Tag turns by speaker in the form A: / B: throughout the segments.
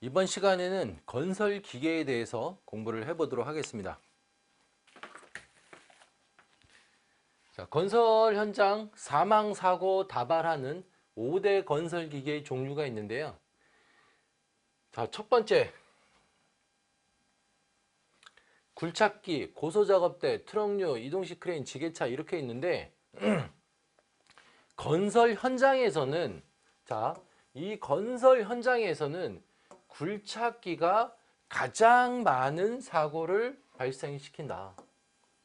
A: 이번 시간에는 건설 기계에 대해서 공부를 해보도록 하겠습니다. 자, 건설 현장 사망 사고 다발하는 5대 건설 기계의 종류가 있는데요. 자, 첫 번째 굴착기, 고소작업대, 트럭류, 이동식 크레인, 지게차 이렇게 있는데 건설 현장에서는 이 건설 현장에서는 굴착기가 가장 많은 사고를 발생시킨다.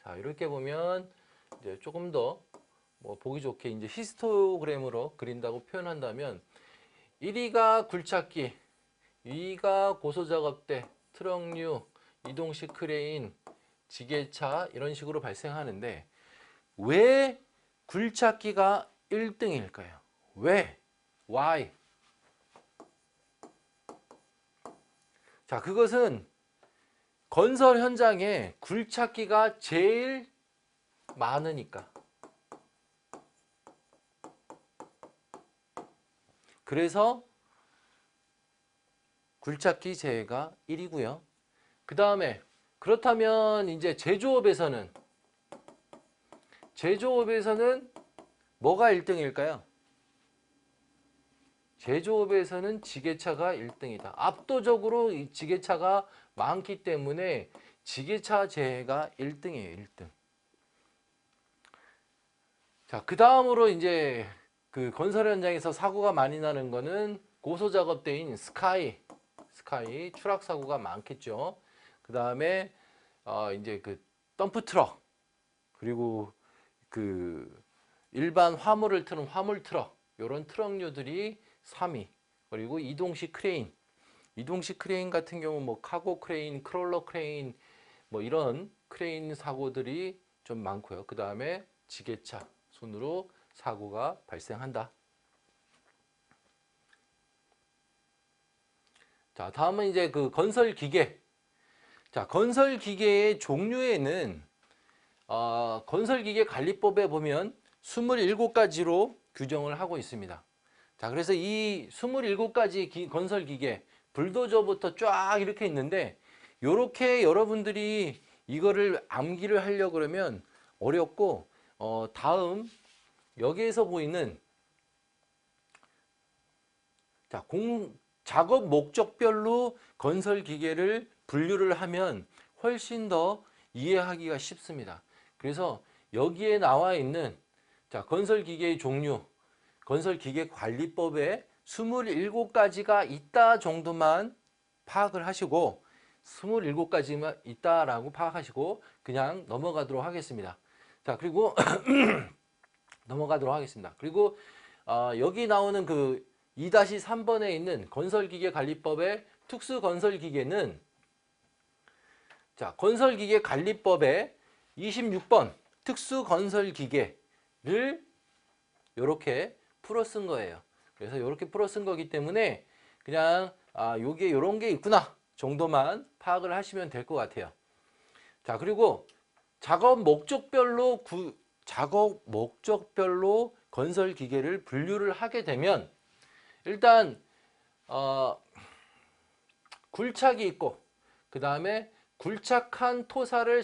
A: 자, 이렇게 보면 이제 조금 더 보기 좋게 이제 히스토그램으로 그린다고 표현한다면 1위가 굴착기, 2위가 고소작업대, 트럭류, 이동식 크레인, 지게차 이런 식으로 발생하는데 왜 굴착기가 1등일까요? 왜? Why? 자, 그것은 건설 현장에 굴착기가 제일 많으니까. 그래서 굴착기 제해가 1위고요. 그 다음에 그렇다면 이제 제조업에서는 뭐가 1등일까요? 제조업에서는 지게차가 1등이다. 압도적으로 이 지게차가 많기 때문에 지게차 제해가 1등이에요. 1등. 자, 그 다음으로 이제 그 건설 현장에서 사고가 많이 나는 거는 고소작업대인 스카이 추락 사고가 많겠죠. 그 다음에 이제 그 덤프 트럭, 그리고 그 일반 화물을 트는 화물 트럭, 이런 트럭류들이 3위. 그리고 이동식 크레인 같은 경우 뭐 카고 크레인, 크롤러 크레인 뭐 이런 크레인 사고들이 좀 많고요. 그 다음에 지게차 순으로 사고가 발생한다. 자, 다음은 이제 그 건설 기계. 자, 건설 기계의 종류에는 건설 기계 관리법에 보면 27가지로 규정을 하고 있습니다. 자, 그래서 이 27가지 건설 기계, 불도저부터 쫙 이렇게 있는데 요렇게 여러분들이 이거를 암기를 하려고 그러면 어렵고 다음 여기에서 보이는 자, 작업 목적별로 건설 기계를 분류를 하면 훨씬 더 이해하기가 쉽습니다. 그래서 여기에 나와 있는 자, 건설 기계의 종류, 건설 기계 관리법에 27가지가 있다 정도만 파악을 하시고 27가지만 있다라고 파악하시고 그냥 넘어가도록 하겠습니다. 자, 그리고 넘어가도록 하겠습니다. 그리고 여기 나오는 그 2-3번에 있는 건설기계관리법의 특수건설기계는 자, 건설기계관리법의 26번 특수건설기계를 이렇게 풀어 쓴 거예요. 그래서 이렇게 풀어 쓴 거기 때문에 그냥 요게 요런 게 있구나 정도만 파악을 하시면 될 것 같아요. 자, 그리고 작업 목적별로 건설 기계를 분류를 하게 되면 일단 굴착이 있고 그 다음에 굴착한 토사를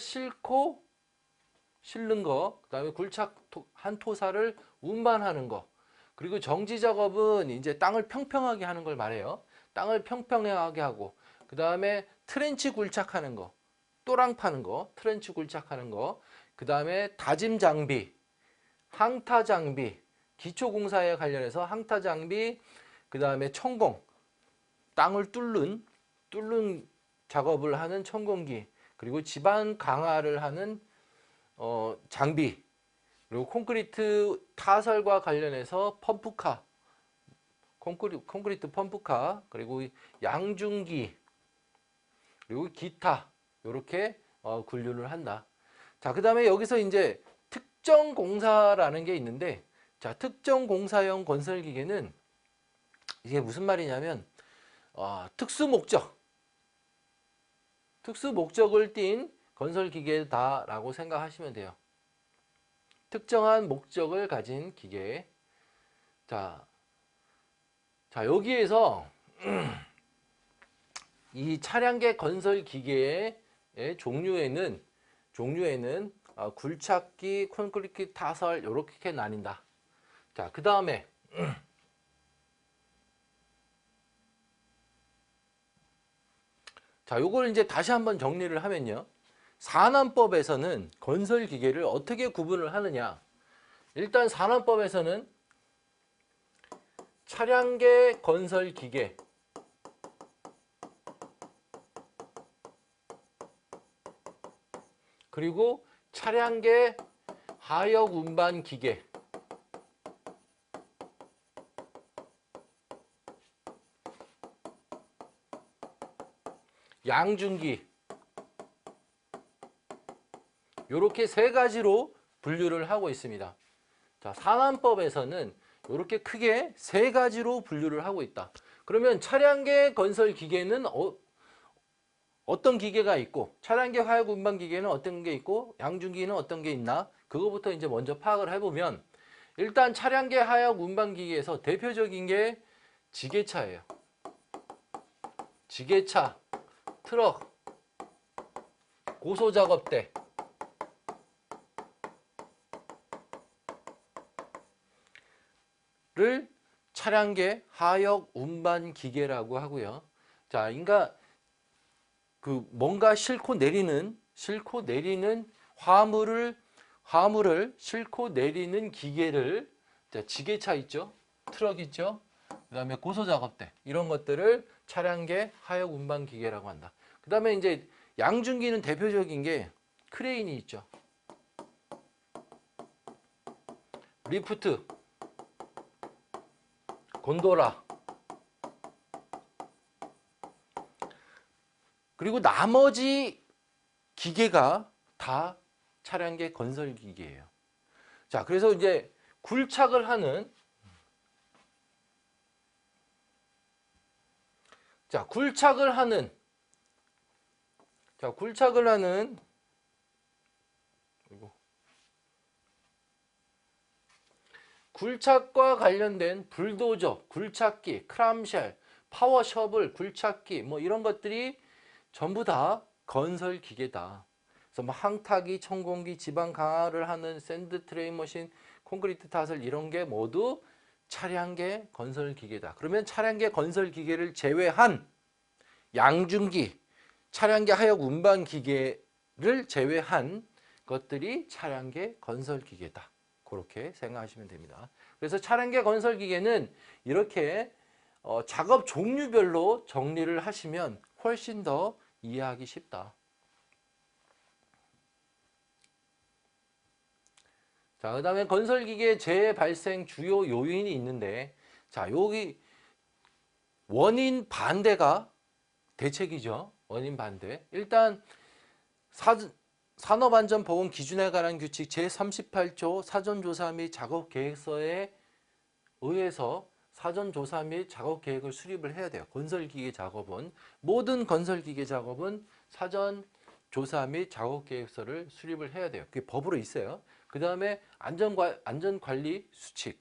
A: 실는 거, 그 다음에 굴착한 토사를 운반하는 거, 그리고 정지 작업은 이제 땅을 평평하게 하는 걸 말해요. 땅을 평평하게 하고 그 다음에 트렌치 굴착하는 거, 또랑 파는 거, 트렌치 굴착하는 거, 그 다음에 다짐 장비, 항타 장비, 기초공사에 관련해서 항타 장비, 그 다음에 천공, 땅을 뚫는 작업을 하는 천공기, 그리고 지반 강화를 하는 장비, 그리고 콘크리트 타설과 관련해서 펌프카, 콘크리트 펌프카, 그리고 양중기, 그리고 기타 이렇게 분류를 한다. 자, 그 다음에 여기서 이제 특정 공사라는 게 있는데, 자, 특정 공사용 건설 기계는 이게 무슨 말이냐면 특수 목적을 띈 건설 기계다라고 생각하시면 돼요. 특정한 목적을 가진 기계. 자, 여기에서 이 차량계 건설 기계의 종류에는 굴착기, 콘크리트 타설 이렇게 나뉜다. 자, 그 다음에 자, 요걸 이제 다시 한번 정리를 하면요. 산안법에서는 건설 기계를 어떻게 구분을 하느냐? 일단 산안법에서는 차량계 건설 기계, 그리고 차량계 하역 운반 기계, 양중기, 이렇게 세 가지로 분류를 하고 있습니다. 자, 산안법에서는 이렇게 크게 세 가지로 분류를 하고 있다. 그러면 차량계 건설 기계는 어떤 기계가 있고, 차량계 하역 운반 기계는 어떤 게 있고, 양중기는 어떤 게 있나? 그거부터 이제 먼저 파악을 해보면, 일단 차량계 하역 운반 기계에서 대표적인 게 지게차예요. 지게차, 트럭, 고소작업대, 를 차량계 하역 운반 기계라고 하고요. 자, 그러니까 그 뭔가 싣고 내리는 화물을 싣고 내리는 기계를, 자, 지게차 있죠, 트럭 있죠, 그다음에 고소작업대, 이런 것들을 차량계 하역 운반 기계라고 한다. 그다음에 이제 양중기는 대표적인 게 크레인이 있죠. 리프트, 곤도라, 그리고 나머지 기계가 다 차량계 건설 기계예요. 자, 그래서 이제 굴착을 하는 굴착과 관련된 불도저, 굴착기, 크람쉘, 파워셔블, 굴착기 뭐 이런 것들이 전부 다 건설 기계다. 그래서 뭐 항타기, 천공기, 지방 강화를 하는 샌드 트레인 머신, 콘크리트 타설 이런 게 모두 차량계 건설 기계다. 그러면 차량계 건설 기계를 제외한 양중기, 차량계 하역 운반 기계를 제외한 것들이 차량계 건설 기계다. 그렇게 생각하시면 됩니다. 그래서 차량계 건설 기계는 이렇게 작업 종류별로 정리를 하시면 훨씬 더 이해하기 쉽다. 자, 그 다음에 건설기계 재발생 주요 요인이 있는데, 자, 여기 원인 반대가 대책이죠. 원인 반대. 일단 산업안전보건 기준에 관한 규칙 제38조 사전조사 및 작업계획서에 의해서 사전조사 및 작업계획을 수립을 해야 돼요. 건설기계 작업은, 모든 건설기계 작업은 사전조사 및 작업계획서를 수립을 해야 돼요. 그게 법으로 있어요. 그 다음에 안전관리 수칙,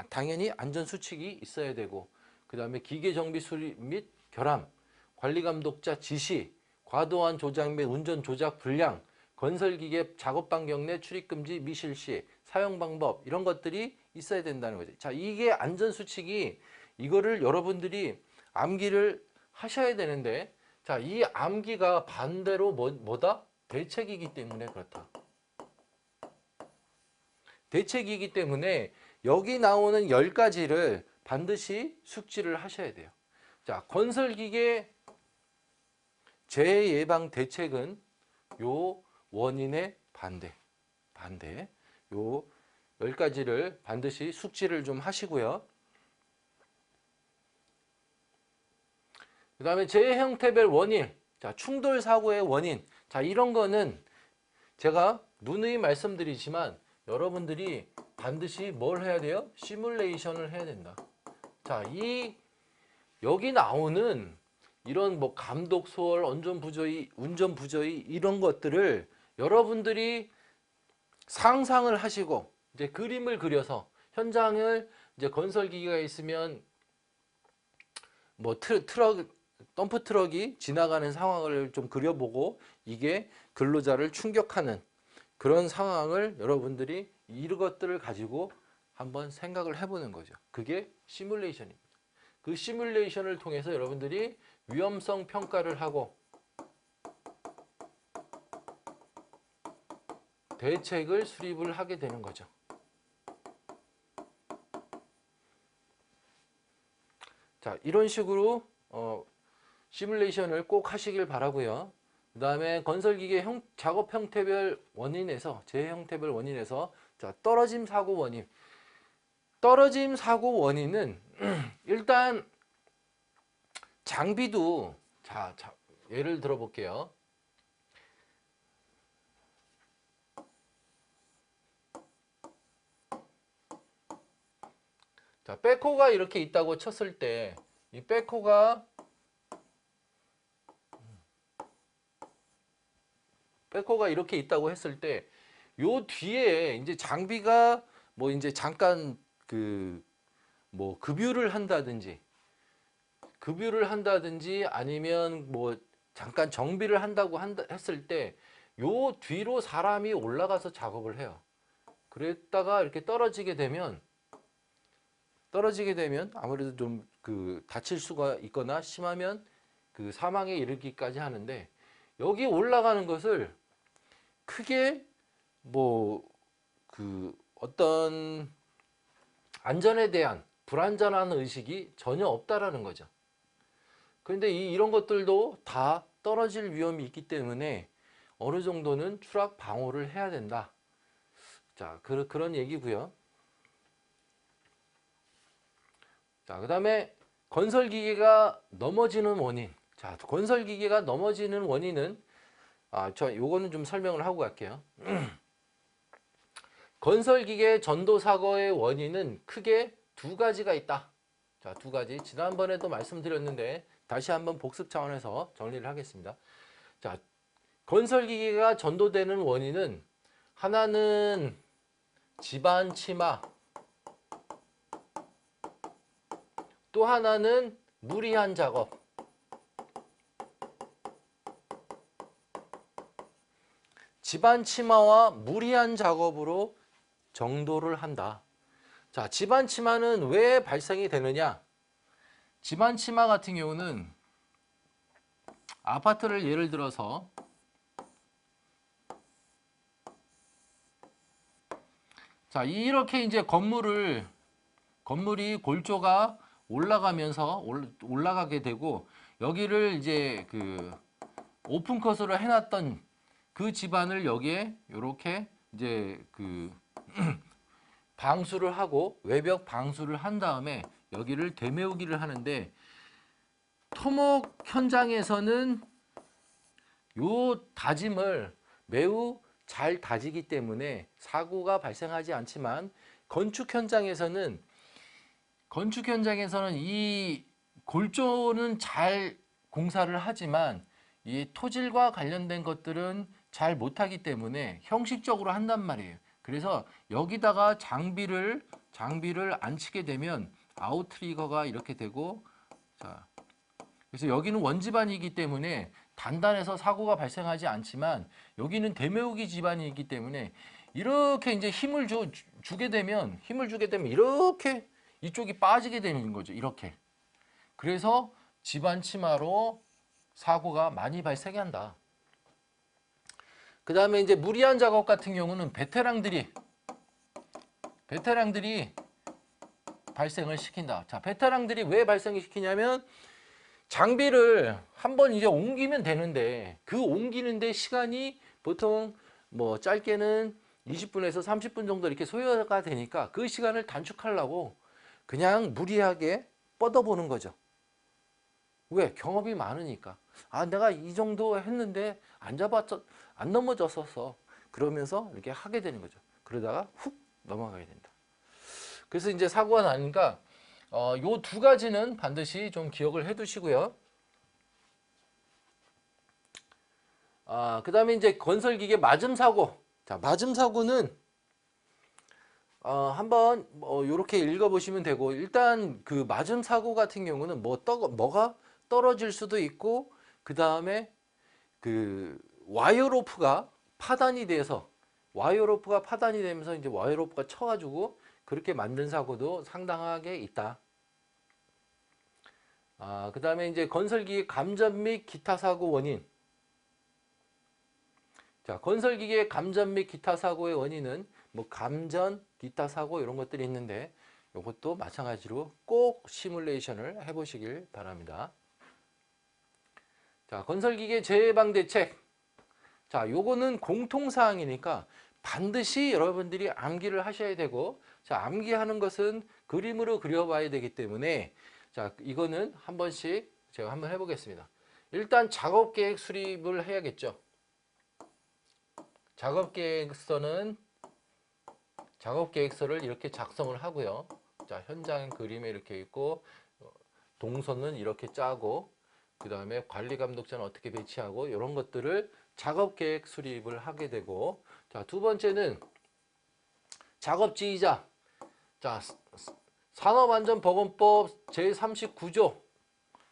A: 당연히 안전수칙이 있어야 되고, 그 다음에 기계정비 수립 및 결함, 관리감독자 지시, 과도한 조작 및 운전 조작 불량, 건설기계 작업반경 내 출입금지 미실시, 사용방법, 이런 것들이 있어야 된다는 거죠. 자, 이게 안전수칙이, 이거를 여러분들이 암기를 하셔야 되는데, 자, 이 암기가 반대로 뭐다? 대책이기 때문에 그렇다. 대책이기 때문에 여기 나오는 10가지를 반드시 숙지를 하셔야 돼요. 자, 건설기계 재해예방 대책은 요 원인의 반대. 요 10가지를 반드시 숙지를 좀 하시고요. 그 다음에 재해 형태별 원인, 자, 충돌 사고의 원인. 자, 이런 거는 제가 누누이 말씀드리지만 여러분들이 반드시 뭘 해야 돼요? 시뮬레이션을 해야 된다. 자, 여기 나오는 이런 뭐 감독 소홀, 운전 부조의 이런 것들을 여러분들이 상상을 하시고 이제 그림을 그려서 현장을 이제 건설 기계가 있으면 뭐 트럭 덤프 트럭이 지나가는 상황을 좀 그려보고 이게 근로자를 충격하는 그런 상황을 여러분들이 이것들을 가지고 한번 생각을 해보는 거죠. 그게 시뮬레이션입니다. 그 시뮬레이션을 통해서 여러분들이 위험성 평가를 하고 대책을 수립을 하게 되는 거죠. 자, 이런 식으로 시뮬레이션을 꼭 하시길 바라고요. 그 다음에 건설기계 작업 형태별 원인에서 재해 형태별 원인에서 자, 떨어짐 사고 원인. 떨어짐 사고 원인은 일단 장비도 자, 예를 들어 볼게요. 자, 백호가 이렇게 있다고 쳤을 때 이 백호가 이렇게 있다고 했을 때 요 뒤에 이제 장비가 뭐 이제 잠깐 그 뭐 급유를 한다든지 아니면 뭐 잠깐 정비를 한다고 했을 때 요 뒤로 사람이 올라가서 작업을 해요. 그랬다가 이렇게 떨어지게 되면 아무래도 좀 그 다칠 수가 있거나 심하면 그 사망에 이르기까지 하는데 여기 올라가는 것을 크게 뭐 그 어떤 안전에 대한 불안전한 의식이 전혀 없다라는 거죠. 그런데 이런 것들도 다 떨어질 위험이 있기 때문에 어느 정도는 추락 방호를 해야 된다. 자, 그런 얘기고요. 자, 그 다음에 건설기계가 넘어지는 원인. 자, 건설기계가 넘어지는 원인은 요거는 좀 설명을 하고 갈게요. 건설기계 전도사고의 원인은 크게 두 가지가 있다. 자, 두 가지. 지난번에도 말씀드렸는데 다시 한번 복습 차원에서 정리를 하겠습니다. 자, 건설기계가 전도되는 원인은 하나는 집안 침하, 또 하나는 무리한 작업. 집안 침하와 무리한 작업으로 정도를 한다. 자, 집안 침하는 왜 발생이 되느냐? 집안 침하 같은 경우는 아파트를 예를 들어서 자, 이렇게 이제 건물이 골조가 올라가면서 올라가게 되고 여기를 이제 그 오픈컷으로 해놨던 그 집안을 여기에 이렇게 이제 그 방수를 하고 외벽 방수를 한 다음에 여기를 되메우기를 하는데 토목 현장에서는 요 다짐을 매우 잘 다지기 때문에 사고가 발생하지 않지만 건축 현장에서는 이 골조는 잘 공사를 하지만 이 토질과 관련된 것들은 잘 못하기 때문에 형식적으로 한단 말이에요. 그래서 여기다가 장비를 안 치게 되면 아웃트리거가 이렇게 되고 자, 그래서 여기는 원집안이기 때문에 단단해서 사고가 발생하지 않지만 여기는 되메우기 집안이기 때문에 이렇게 이제 힘을 주게 되면 이렇게 이쪽이 빠지게 되는 거죠. 이렇게. 그래서 집안 침하로 사고가 많이 발생한다. 그 다음에 이제 무리한 작업 같은 경우는 베테랑들이 발생을 시킨다. 자, 베테랑들이 왜 발생을 시키냐면 장비를 한번 이제 옮기면 되는데 그 옮기는데 시간이 보통 뭐 짧게는 20분에서 30분 정도 이렇게 소요가 되니까 그 시간을 단축하려고 그냥 무리하게 뻗어보는 거죠. 왜? 경험이 많으니까. 내가 이 정도 했는데 안 넘어졌었어. 그러면서 이렇게 하게 되는 거죠. 그러다가 훅 넘어가게 된다. 그래서 이제 사고가 나니까 요 두 가지는 반드시 좀 기억을 해 두시고요. 그 다음에 이제 건설기계 맞음사고. 자, 맞음사고는 한번 요렇게 읽어보시면 되고 일단 그 맞음사고 같은 경우는 뭐가 떨어질 수도 있고, 그 다음에 그 와이어로프가 파단이 돼서 와이어로프가 파단이 되면서 이제 와이어로프가 쳐가지고 그렇게 만든 사고도 상당하게 있다. 그 다음에 이제 건설기계 감전 및 기타 사고 원인. 자, 건설기계 감전 및 기타 사고의 원인은 뭐 감전, 기타 사고 이런 것들이 있는데 이것도 마찬가지로 꼭 시뮬레이션을 해보시길 바랍니다. 자, 건설기계 재해방 대책. 자, 요거는 공통사항이니까 반드시 여러분들이 암기를 하셔야 되고, 자, 암기하는 것은 그림으로 그려봐야 되기 때문에, 자, 이거는 한 번씩 제가 한번 해보겠습니다. 일단 작업계획 수립을 해야겠죠. 작업계획서를 이렇게 작성을 하고요. 자, 현장 그림에 이렇게 있고, 동선은 이렇게 짜고, 그 다음에 관리감독자는 어떻게 배치하고, 이런 것들을 작업계획 수립을 하게 되고, 자, 두 번째는 작업지휘자. 자, 산업안전보건법 제39조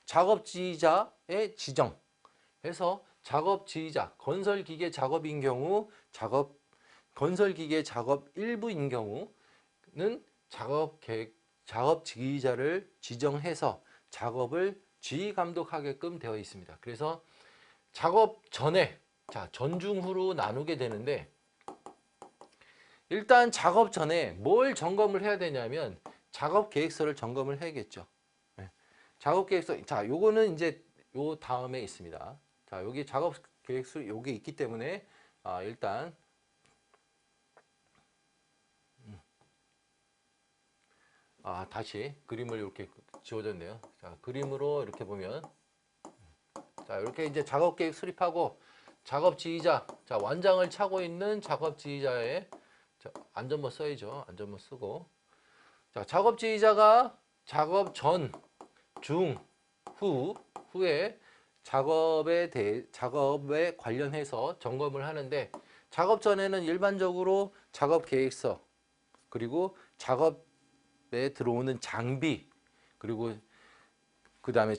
A: 작업지휘자의 지정해서 작업지휘자, 건설기계 작업인 경우, 건설기계 작업 일부인 경우는 작업지휘자를 지정해서 작업을 지휘 감독하게끔 되어 있습니다. 그래서 작업 전에, 자, 전중후로 나누게 되는데, 일단 작업 전에 뭘 점검을 해야 되냐면 작업 계획서를 점검을 해야겠죠. 네. 작업 계획서, 자, 요거는 이제 요 다음에 있습니다. 자, 여기 작업 계획서 요게 있기 때문에 일단 다시 그림을 이렇게 지워졌네요. 자, 그림으로 이렇게 보면, 자, 이렇게 이제 작업 계획 수립하고 작업 지휘자, 자, 완장을 차고 있는 작업 지휘자의, 자, 안전모 써야죠. 안전모 쓰고, 자, 작업 지휘자가 작업 전, 중, 후에 작업에 관련해서 점검을 하는데, 작업 전에는 일반적으로 작업 계획서, 그리고 작업에 들어오는 장비, 그리고 그 다음에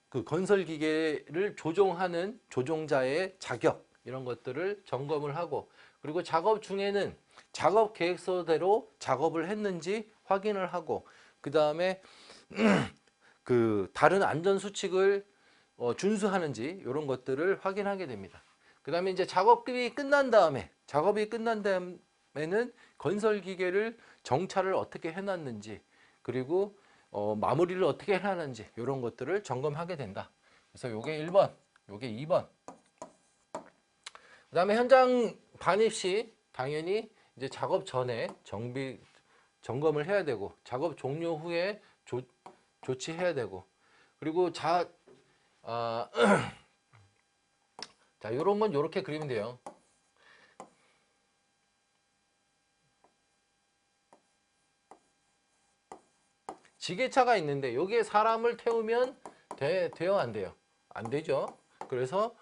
A: 그 건설 기계를 조종하는 조종자의 자격, 이런 것들을 점검을 하고, 그리고 작업 중에는 작업 계획서대로 작업을 했는지 확인을 하고, 그 다음에 그 다른 안전 수칙을 준수하는지 이런 것들을 확인하게 됩니다. 그 다음에 이제 작업이 끝난 다음에는 건설 기계를 정차를 어떻게 해놨는지, 그리고 마무리를 어떻게 해놨는지 이런 것들을 점검하게 된다. 그래서 요게 1번, 요게 2번. 그 다음에 현장 반입 시 당연히 이제 작업 전에 점검을 해야 되고, 작업 종료 후에 조치해야 되고, 그리고 자, 요런 건 요렇게 그리면 돼요. 지게차가 있는데 여기에 사람을 태우면 돼요, 안 돼요? 안 되죠. 그래서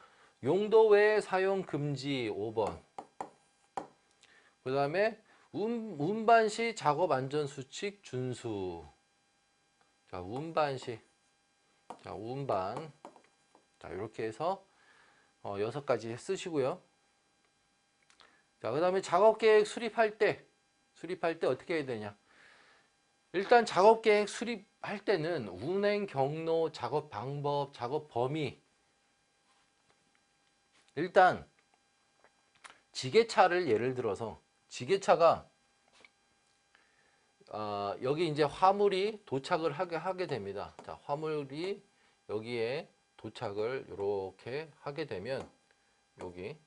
A: 용도 외 사용 금지 5번. 그 다음에 운반 시 작업 안전 수칙 준수. 자, 운반 시. 자, 운반. 자, 이렇게 해서 6가지 쓰시고요. 자, 그 다음에 작업 계획 수립할 때 어떻게 해야 되냐? 일단 작업 계획 수립할 때는 운행 경로, 작업 방법, 작업 범위. 일단 지게차를 예를 들어서 지게차가 여기 이제 화물이 도착을 하게 됩니다. 자, 화물이 여기에 도착을 이렇게 하게 되면, 여기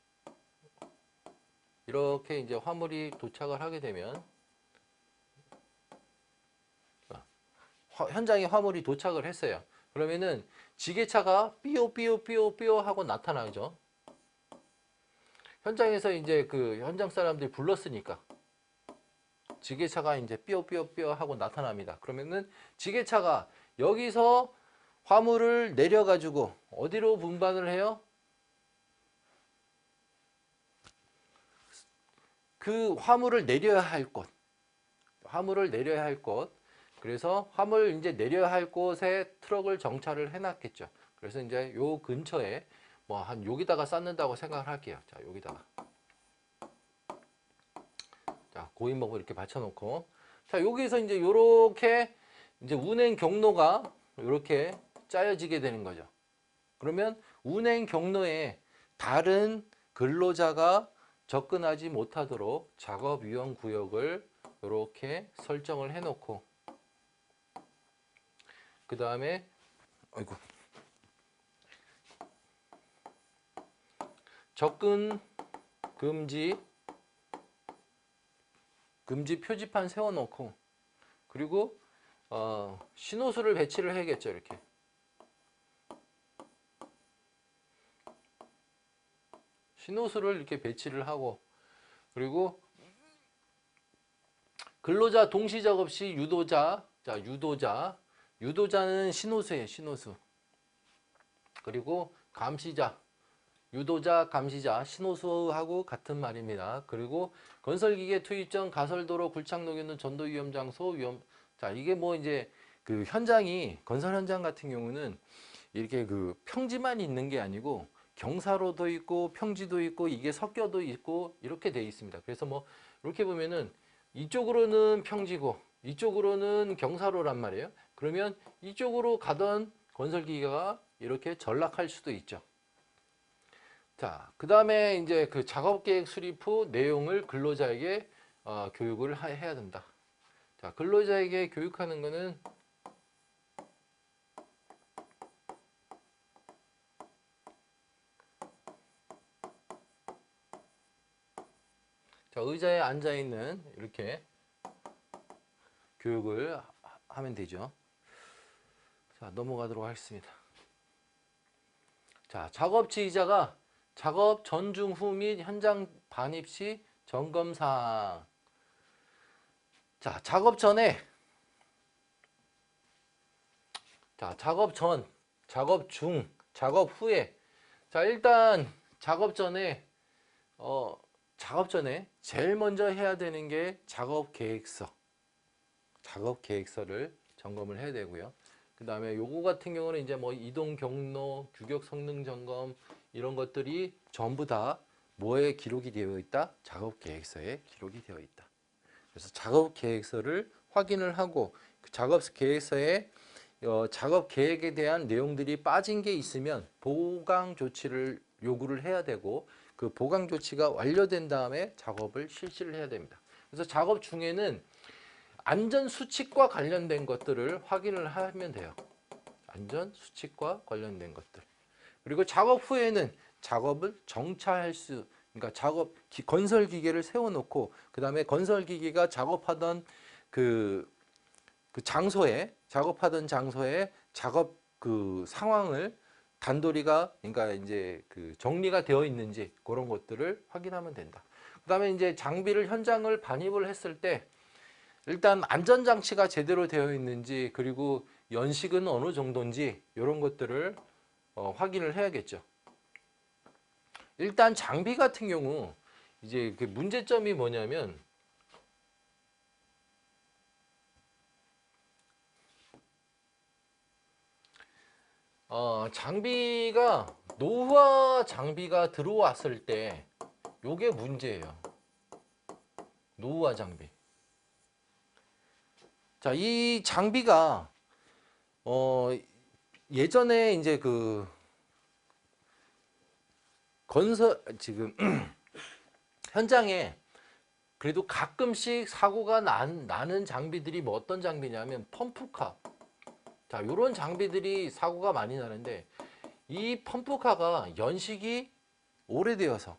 A: 이렇게 이제 화물이 도착을 하게 되면, 현장에 화물이 도착을 했어요. 그러면은 지게차가 삐오 하고 나타나죠. 현장에서 이제 그 현장 사람들이 불렀으니까 지게차가 이제 삐오 하고 나타납니다. 그러면은 지게차가 여기서 화물을 내려가지고 어디로 분반을 해요? 그 화물을 내려야 할 곳, 그래서 화물 이제 내려야 할 곳에 트럭을 정차를 해놨겠죠. 그래서 이제 요 근처에 뭐 한 여기다가 쌓는다고 생각을 할게요. 자, 여기다가. 자, 고인목을 이렇게 받쳐놓고. 자, 여기서 이제 요렇게 이제 운행 경로가 이렇게 짜여지게 되는 거죠. 그러면 운행 경로에 다른 근로자가 접근하지 못하도록 작업 위험 구역을 이렇게 설정을 해놓고, 그 다음에 아이고, 접근 금지 표지판 세워놓고, 그리고 신호수를 배치를 해야겠죠. 이렇게 신호수를 이렇게 배치를 하고, 그리고 근로자 동시 작업 시 유도자, 자, 유도자는 신호수예요. 신호수. 그리고 감시자, 유도자, 감시자, 신호수하고 같은 말입니다. 그리고 건설기계 투입 전 가설도로 굴착 녹이는 전도 위험 장소 위험. 자, 이게 뭐 이제 그 현장이, 건설 현장 같은 경우는 이렇게 그 평지만 있는 게 아니고 경사로도 있고 평지도 있고 이게 섞여도 있고 이렇게 돼 있습니다. 그래서 뭐 이렇게 보면은 이쪽으로는 평지고 이쪽으로는 경사로란 말이에요. 그러면 이쪽으로 가던 건설기계가 이렇게 전락할 수도 있죠. 자, 그 다음에 이제 그 작업계획 수립 후 내용을 근로자에게 교육을 해야 된다. 자, 근로자에게 교육하는 거는 자, 의자에 앉아 있는 이렇게 교육을 하면 되죠. 자, 넘어가도록 하겠습니다. 자, 작업 지휘자가 작업 전, 중, 후 및 현장 반입 시 점검 사항. 자, 작업 전에, 자, 작업 전, 작업 중, 작업 후에. 자, 일단 작업 전에 제일 먼저 해야 되는 게 작업 계획서. 작업 계획서를 점검을 해야 되고요. 그 다음에 요거 같은 경우는 이제 뭐 이동 경로, 규격 성능 점검 이런 것들이 전부 다 뭐에 기록이 되어 있다? 작업 계획서에 기록이 되어 있다. 그래서 작업 계획서를 확인을 하고 그 작업 계획서에 작업 계획에 대한 내용들이 빠진 게 있으면 보강 조치를 요구를 해야 되고, 그 보강 조치가 완료된 다음에 작업을 실시를 해야 됩니다. 그래서 작업 중에는 안전 수칙과 관련된 것들을 확인을 하면 돼요. 안전 수칙과 관련된 것들. 그리고 작업 후에는 작업을 정차할 수, 그러니까 건설 기계를 세워놓고 그 다음에 건설 기계가 작업하던 작업하던 장소에 작업 그 상황을 단도리가, 그러니까 이제 그 정리가 되어 있는지 그런 것들을 확인하면 된다. 그 다음에 이제 장비를 현장을 반입을 했을 때 일단 안전장치가 제대로 되어 있는지, 그리고 연식은 어느 정도인지 이런 것들을 확인을 해야겠죠. 일단 장비 같은 경우 이제 그 문제점이 뭐냐면 장비가 노후화 장비가 들어왔을 때 요게 문제예요. 노후화 장비. 자, 이 장비가 예전에 이제 그 건설 지금 현장에 그래도 가끔씩 사고가 나는 장비들이 뭐 어떤 장비냐면 펌프카. 자, 요런 장비들이 사고가 많이 나는데 이 펌프카가 연식이 오래되어서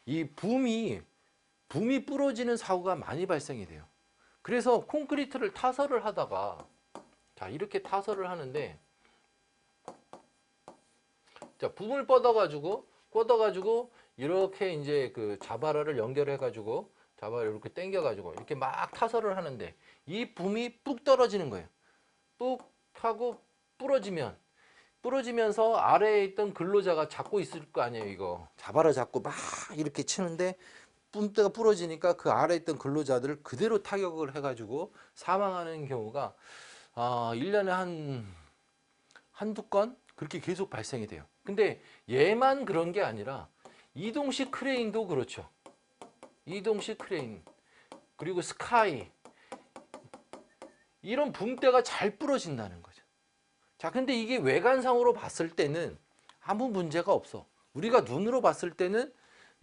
A: 이 붐이 부러지는 사고가 많이 발생이 돼요. 그래서 콘크리트를 타설을 하다가, 자, 이렇게 타설을 하는데, 자, 붐을 뻗어가지고 이렇게 이제 그 자바라를 연결해가지고 자바를 이렇게 당겨가지고 이렇게 막 타설을 하는데 이 붐이 뚝 떨어지는 거예요. 뚝 하고 부러지면서 아래에 있던 근로자가 잡고 있을 거 아니에요. 이거 자바라 잡고 막 이렇게 치는데 뿜대가 부러지니까 그 아래에 있던 근로자들을 그대로 타격을 해가지고 사망하는 경우가 1년에 한두 건 그렇게 계속 발생이 돼요. 근데 얘만 그런 게 아니라 이동식 크레인도 그렇죠. 이동식 크레인 그리고 스카이 이런 붐대가 잘 부러진다는 거죠. 자, 근데 이게 외관상으로 봤을 때는 아무 문제가 없어. 우리가 눈으로 봤을 때는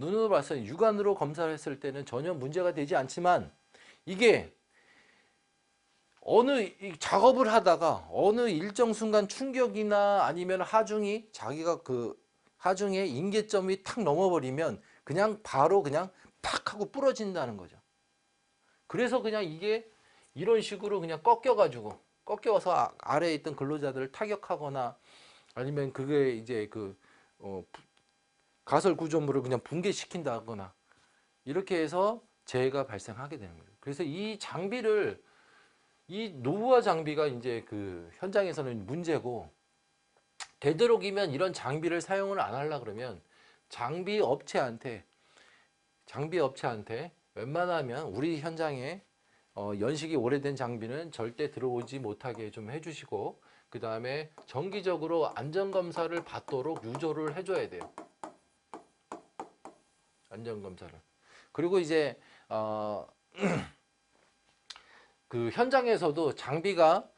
A: 육안으로 검사를 했을 때는 전혀 문제가 되지 않지만 이게 어느 작업을 하다가 어느 일정 순간 충격이나 아니면 하중이 자기가 그 하중의 임계점이 탁 넘어버리면 그냥 바로 그냥 팍 하고 부러진다는 거죠. 그래서 그냥 이게 이런 식으로 그냥 꺾여서 아래에 있던 근로자들을 타격하거나 아니면 그게 이제 가설 구조물을 그냥 붕괴시킨다거나 이렇게 해서 재해가 발생하게 되는 거예요. 그래서 이 노후화 장비가 이제 그 현장에서는 문제고, 되도록이면 이런 장비를 사용을 안 하려 그러면 장비 업체한테 웬만하면 우리 현장에 연식이 오래된 장비는 절대 들어오지 못하게 좀 해주시고, 그 다음에 정기적으로 안전검사를 받도록 유도를 해줘야 돼요. 안전검사를. 그리고 이제 그 현장에서도 장비가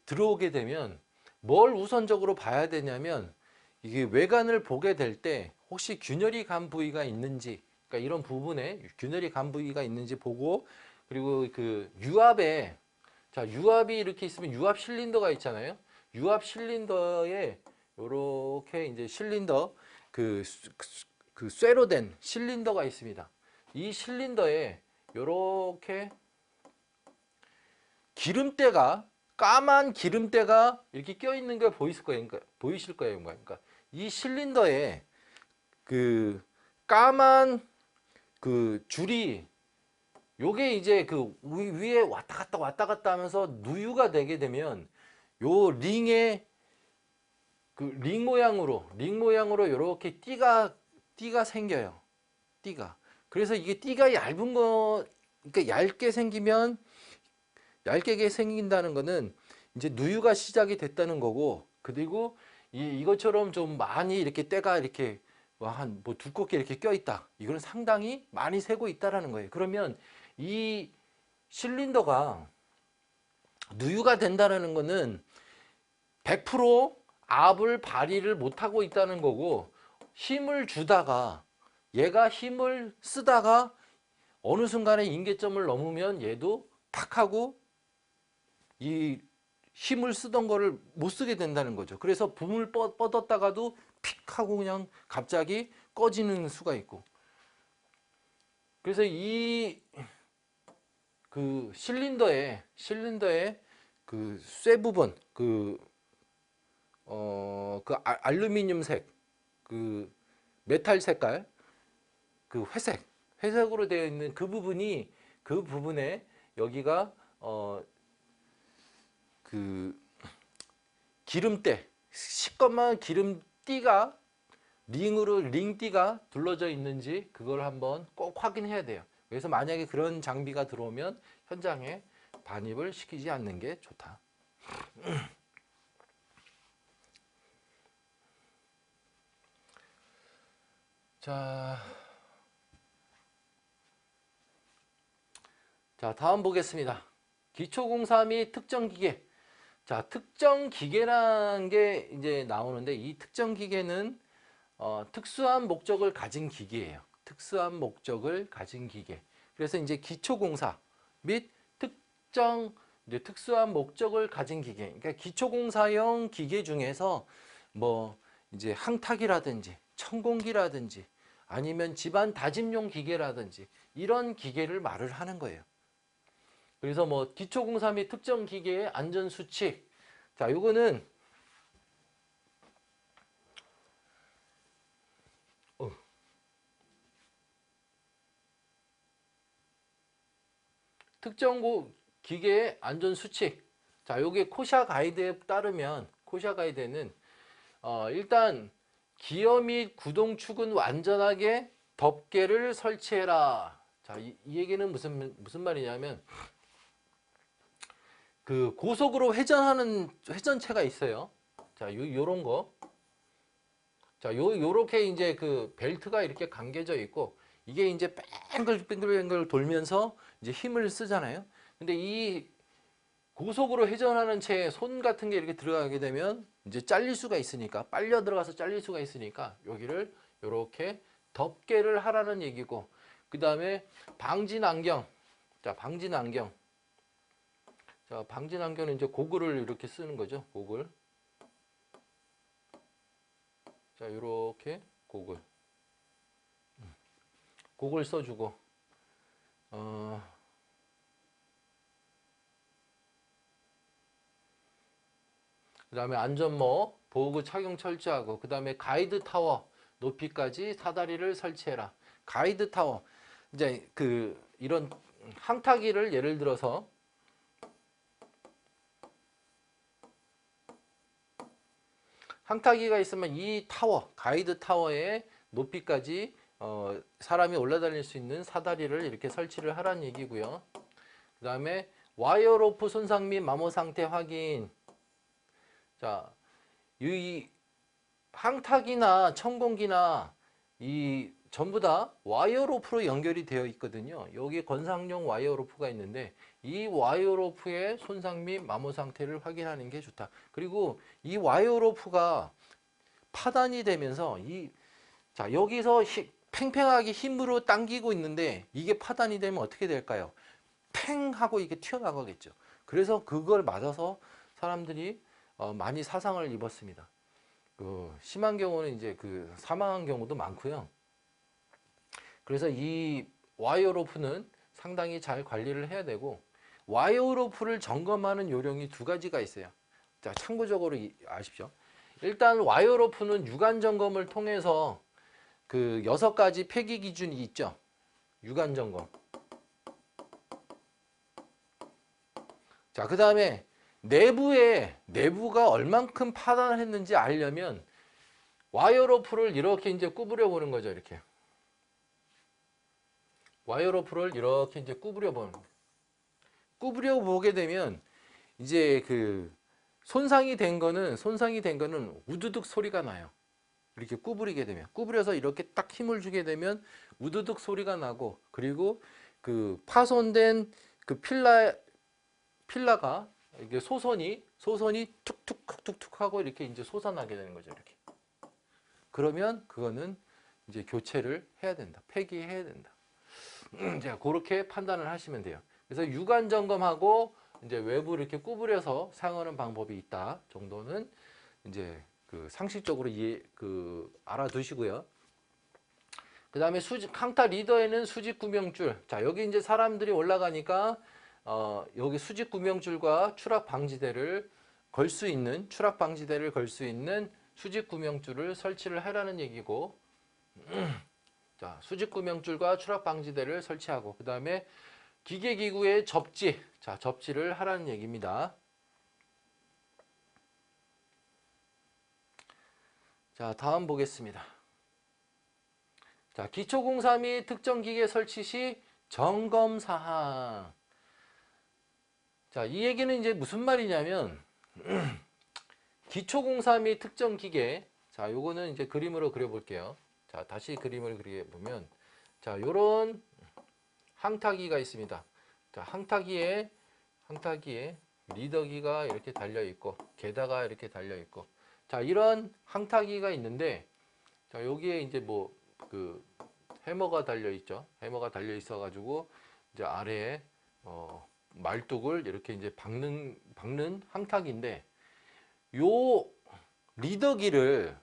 A: 들어오게 되면 뭘 우선적으로 봐야 되냐면, 이게 외관을 보게 될 때 혹시 균열이 간 부위가 있는지, 그러니까 이런 부분에 균열이 간 부위가 있는지 보고, 그리고 그 유압이 이렇게 있으면 유압 실린더가 있잖아요. 유압 실린더에 요렇게 이제 실린더 그 쇠로 된 실린더가 있습니다. 이 실린더에 요렇게 까만 기름때가 이렇게 껴 있는 게 보이실 거예요. 그러니까 이 실린더에 그 까만 그 줄이, 요게 이제 그 위에 왔다 갔다 하면서 누유가 되게 되면 요 링에 링 모양으로 이렇게 띠가 생겨요. 띠가. 그래서 이게 띠가 얇은 거, 그러니까 얇게 생긴다는 거는 이제 누유가 시작이 됐다는 거고, 그리고 이것처럼 좀 많이 이렇게 때가 이렇게 뭐 두껍게 이렇게 껴 있다. 이거는 상당히 많이 새고 있다라는 거예요. 그러면 이 실린더가 누유가 된다라는 거는 100% 압을 발휘를 못하고 있다는 거고, 힘을 주다가 얘가 힘을 쓰다가 어느 순간에 임계점을 넘으면 얘도 탁 하고 이 힘을 쓰던 거를 못 쓰게 된다는 거죠. 그래서 붐을 뻗었다가도 픽 하고 그냥 갑자기 꺼지는 수가 있고, 그래서 이 그 실린더의 그 쇠 부분, 알루미늄색, 그 메탈 색깔, 그 회색으로 되어 있는 그 부분에 여기가 그 기름때, 시꺼먼 기름띠가 링띠가 둘러져 있는지 그걸 한번 꼭 확인해야 돼요. 그래서 만약에 그런 장비가 들어오면 현장에 반입을 시키지 않는 게 좋다. 자, 다음 보겠습니다. 기초공사 및 특정기계. 자, 특정기계라는 게 이제 나오는데, 이 특정기계는 특수한 목적을 가진 기계예요. 특수한 목적을 가진 기계. 그래서 이제 기초공사 및 특수한 목적을 가진 기계. 그러니까 기초공사용 기계 중에서 뭐 이제 항탁이라든지 천공기라든지 아니면 집안 다짐용 기계라든지 이런 기계를 말을 하는 거예요. 그래서 뭐 기초공사 및 특정기계의 안전수칙. 자, 요거는 특정 기계의 안전수칙. 자, 요게 코샤 가이드에 따르면, 코샤 가이드는 일단 기어 및 구동축은 완전하게 덮개를 설치해라. 자, 이 얘기는 무슨 말이냐면 그 고속으로 회전하는 회전체가 있어요. 자, 요런 거. 자, 요렇게 이제 그 벨트가 이렇게 감겨져 있고 이게 이제 뱅글뱅글 돌면서 이제 힘을 쓰잖아요. 근데 이 고속으로 회전하는 채에 손 같은 게 이렇게 들어가게 되면 이제 잘릴 수가 있으니까 빨려 들어가서 잘릴 수가 있으니까 여기를 요렇게 덮개를 하라는 얘기고 그다음에 방진안경. 자, 방진안경. 자, 방진안경은 이제 고글을 이렇게 쓰는 거죠. 고글. 자, 요렇게 고글. 고글 써주고 그 다음에 안전모 보호구 착용 철저하고 그 다음에 가이드 타워 높이까지 사다리를 설치해라. 가이드 타워 이제 그 이런 항타기를 예를 들어서 항타기가 있으면 이 타워 가이드 타워의 높이까지 사람이 올라다닐 수 있는 사다리를 이렇게 설치를 하라는 얘기고요. 그 다음에 와이어 로프 손상 및 마모 상태 확인. 자, 이 항타기나 천공기나 이 전부 다 와이어 로프로 연결이 되어 있거든요. 여기 건상용 와이어 로프가 있는데 이 와이어 로프의 손상 및 마모 상태를 확인하는 게 좋다. 그리고 이 와이어 로프가 파단이 되면서 자, 여기서 팽팽하게 힘으로 당기고 있는데 이게 파단이 되면 어떻게 될까요? 팽 하고 이게 튀어나가겠죠. 그래서 그걸 맞아서 사람들이 많이 사상을 입었습니다. 심한 경우는 이제 그 사망한 경우도 많고요. 그래서 이 와이어 로프는 상당히 잘 관리를 해야 되고 와이어 로프를 점검하는 요령이 두 가지가 있어요. 자, 참고적으로 아십시오. 일단 와이어 로프는 유관 점검을 통해서 그 6가지 폐기 기준이 있죠. 유관 점검. 자, 그 다음에 내부가 얼만큼 파단을 했는지 알려면 와이어 로프를 이렇게 이제 구부려 보는 거죠. 이렇게. 와이어 로프를 이렇게 이제 구부려 보는 거예요. 구부려 보게 되면 이제 그 손상이 된 거는 우두둑 소리가 나요. 이렇게 구부리게 되면 구부려서 이렇게 딱 힘을 주게 되면 우두둑 소리가 나고 그리고 그 파손된 그 필라가 이게 소선이 툭툭 하고 이렇게 이제 솟아나게 되는 거죠. 이렇게. 그러면 그거는 이제 교체를 해야 된다. 폐기해야 된다. 자, 그렇게 판단을 하시면 돼요. 그래서 유관 점검하고 이제 외부 이렇게 구부려서 사용하는 방법이 있다 정도는 이제 그 상식적으로 알아두시고요. 그 다음에 캉타 리더에는 수직 구명줄. 자, 여기 이제 사람들이 올라가니까 여기 수직 구명줄과 추락 방지대를 걸 수 있는 수직 구명줄을 설치를 하라는 얘기고, 자, 수직 구명줄과 추락 방지대를 설치하고 그 다음에 기계기구의 접지, 자, 접지를 하라는 얘기입니다. 자, 다음 보겠습니다. 자, 기초공사 및 특정 기계 설치 시 점검 사항. 자, 이 얘기는 이제 무슨 말이냐면 기초공사 및 특정 기계. 자, 요거는 이제 그림으로 그려 볼게요. 자, 다시 그림을 그려 보면 자, 요런 항타기가 있습니다. 자, 항타기에 리더기가 이렇게 달려 있고 게다가 이렇게 달려 있고 자, 이런 항타기가 있는데 자, 여기에 이제 뭐 그 해머가 달려 있죠. 해머가 달려 있어 가지고 이제 아래에 말뚝을 이렇게 이제 박는 항타기인데 요 리더기를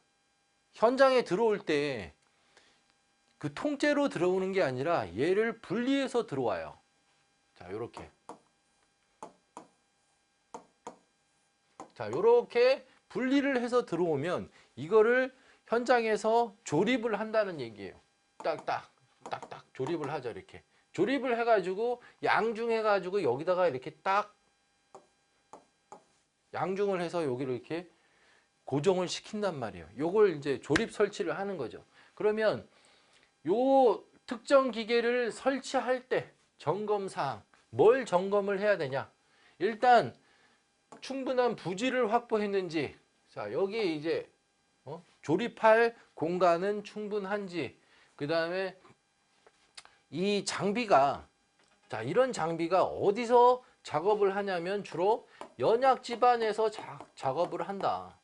A: 현장에 들어올 때 그 통째로 들어오는 게 아니라 얘를 분리해서 들어와요. 자, 요렇게. 자, 요렇게 분리를 해서 들어오면 이거를 현장에서 조립을 한다는 얘기예요. 딱딱 조립을 하죠. 이렇게. 조립을 해가지고 양중해가지고 여기다가 이렇게 딱 양중을 해서 여기를 이렇게 고정을 시킨단 말이에요. 요걸 이제 조립 설치를 하는 거죠. 그러면 요 특정 기계를 설치할 때 점검사항, 뭘 점검을 해야 되냐? 일단 충분한 부지를 확보했는지, 자 여기에 이제 조립할 공간은 충분한지, 그 다음에 이 장비가, 자 이런 장비가 어디서 작업을 하냐면 주로 연약 집안에서 작업을 한다.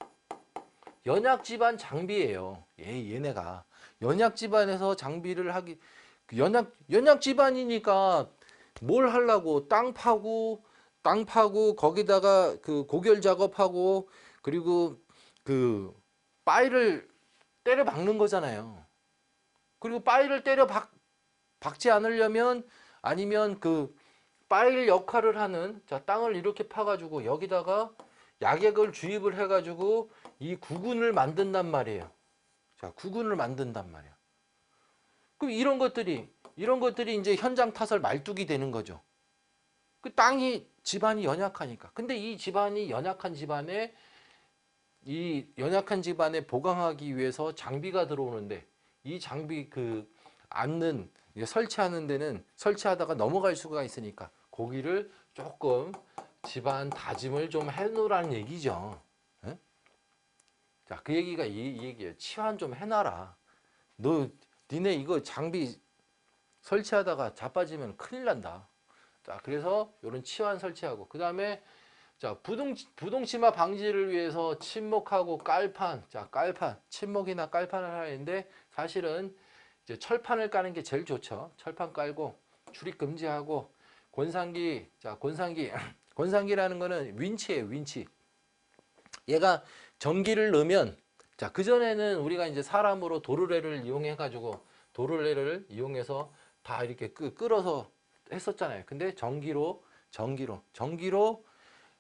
A: 연약 집안 장비예요. 얘네가 연약 집안에서 장비를 하기, 연약 집안이니까 뭘 하려고, 땅 파고 거기다가 그 고결 작업하고, 그리고 그 파일을 때려 박는 거잖아요. 그리고 파일을 때려 박지 않으려면, 아니면 그 파일 역할을 하는, 자 땅을 이렇게 파가지고 여기다가 약액을 주입을 해가지고 이 구근을 만든단 말이에요. 자 구근을 만든단 말이에요. 그럼 이런 것들이 이제 현장 타설 말뚝이 되는 거죠. 그 땅이, 집안이 연약하니까. 근데 이 집안이 연약한 집안에, 이 연약한 집안에 보강하기 위해서 장비가 들어오는데, 이 장비 그 앉는, 설치하는 데는 설치하다가 넘어갈 수가 있으니까 거기를 조금 집안 다짐을 좀 해놓으라는 얘기죠. 예? 자, 그 얘기가 이 얘기예요. 치환 좀 해놔라. 니네 이거 장비 설치하다가 자빠지면 큰일 난다. 자, 그래서 이런 치환 설치하고, 그 다음에 자 부동치마 방지를 위해서 침목하고 깔판, 자 깔판, 침목이나 깔판을 하는데, 사실은 이제 철판을 까는 게 제일 좋죠. 철판 깔고 출입 금지하고, 권상기, 자 권상기라는 거는 윈치예요, 윈치. 얘가 전기를 넣으면, 자 그전에는 우리가 이제 사람으로 도르래를 이용해 가지고, 도르래를 이용해서 다 이렇게 끌어서 했었잖아요. 근데 전기로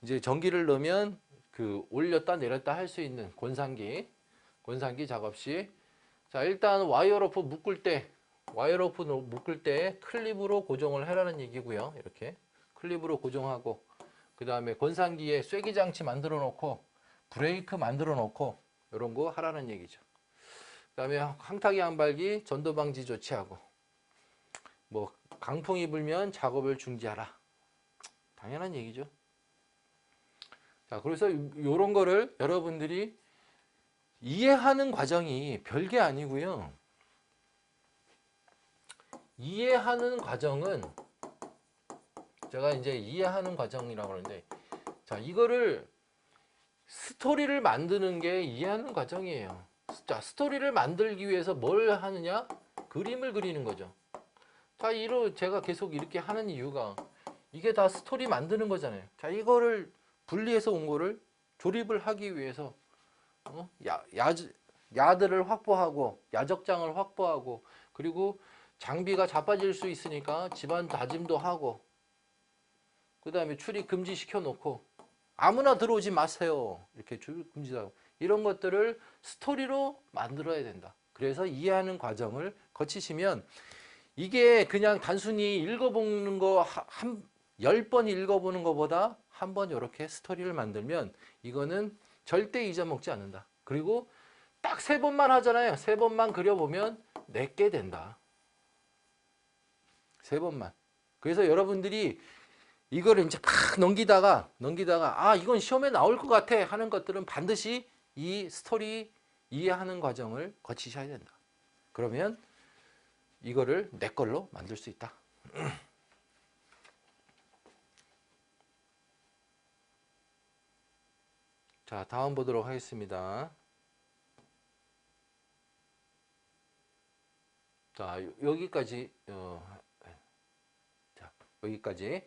A: 이제 전기를 넣으면 그 올렸다 내렸다 할 수 있는 권상기 작업 시, 자 일단 와이어로프 묶을 때 클립으로 고정을 해라는 얘기고요. 이렇게 클립으로 고정하고, 그 다음에 권상기에 쐐기 장치 만들어 놓고, 브레이크 만들어 놓고, 이런 거 하라는 얘기죠. 그 다음에 항타기 항발기 전도 방지 조치하고, 뭐 강풍이 불면 작업을 중지하라. 당연한 얘기죠. 자, 그래서 이런 거를 여러분들이 이해하는 과정이 별게 아니고요. 이해하는 과정은, 제가 이제 이해하는 과정이라고 하는데, 자, 이거를 스토리를 만드는 게 이해하는 과정이에요. 자, 스토리를 만들기 위해서 뭘 하느냐? 그림을 그리는 거죠. 자, 제가 계속 이렇게 하는 이유가, 이게 다 스토리 만드는 거잖아요. 자, 이거를 분리해서 온 거를 조립을 하기 위해서 야들을 확보하고, 야적장을 확보하고, 그리고 장비가 자빠질 수 있으니까 집안 다짐도 하고, 그 다음에 출입 금지 시켜놓고, 아무나 들어오지 마세요. 이렇게 출입 금지하고, 이런 것들을 스토리로 만들어야 된다. 그래서 이해하는 과정을 거치시면, 이게 그냥 단순히 읽어보는 거, 10번 읽어보는 것보다 한 번 이렇게 스토리를 만들면 이거는 절대 잊어먹지 않는다. 그리고 딱 3번만 하잖아요. 3번만 그려보면 내게 된다. 3번만. 그래서 여러분들이 이거를 이제 막 넘기다가 아 이건 시험에 나올 것 같아 하는 것들은 반드시 이 스토리 이해하는 과정을 거치셔야 된다. 그러면 이거를 내 걸로 만들 수 있다. 자, 다음 보도록 하겠습니다. 자, 여기까지 자, 여기까지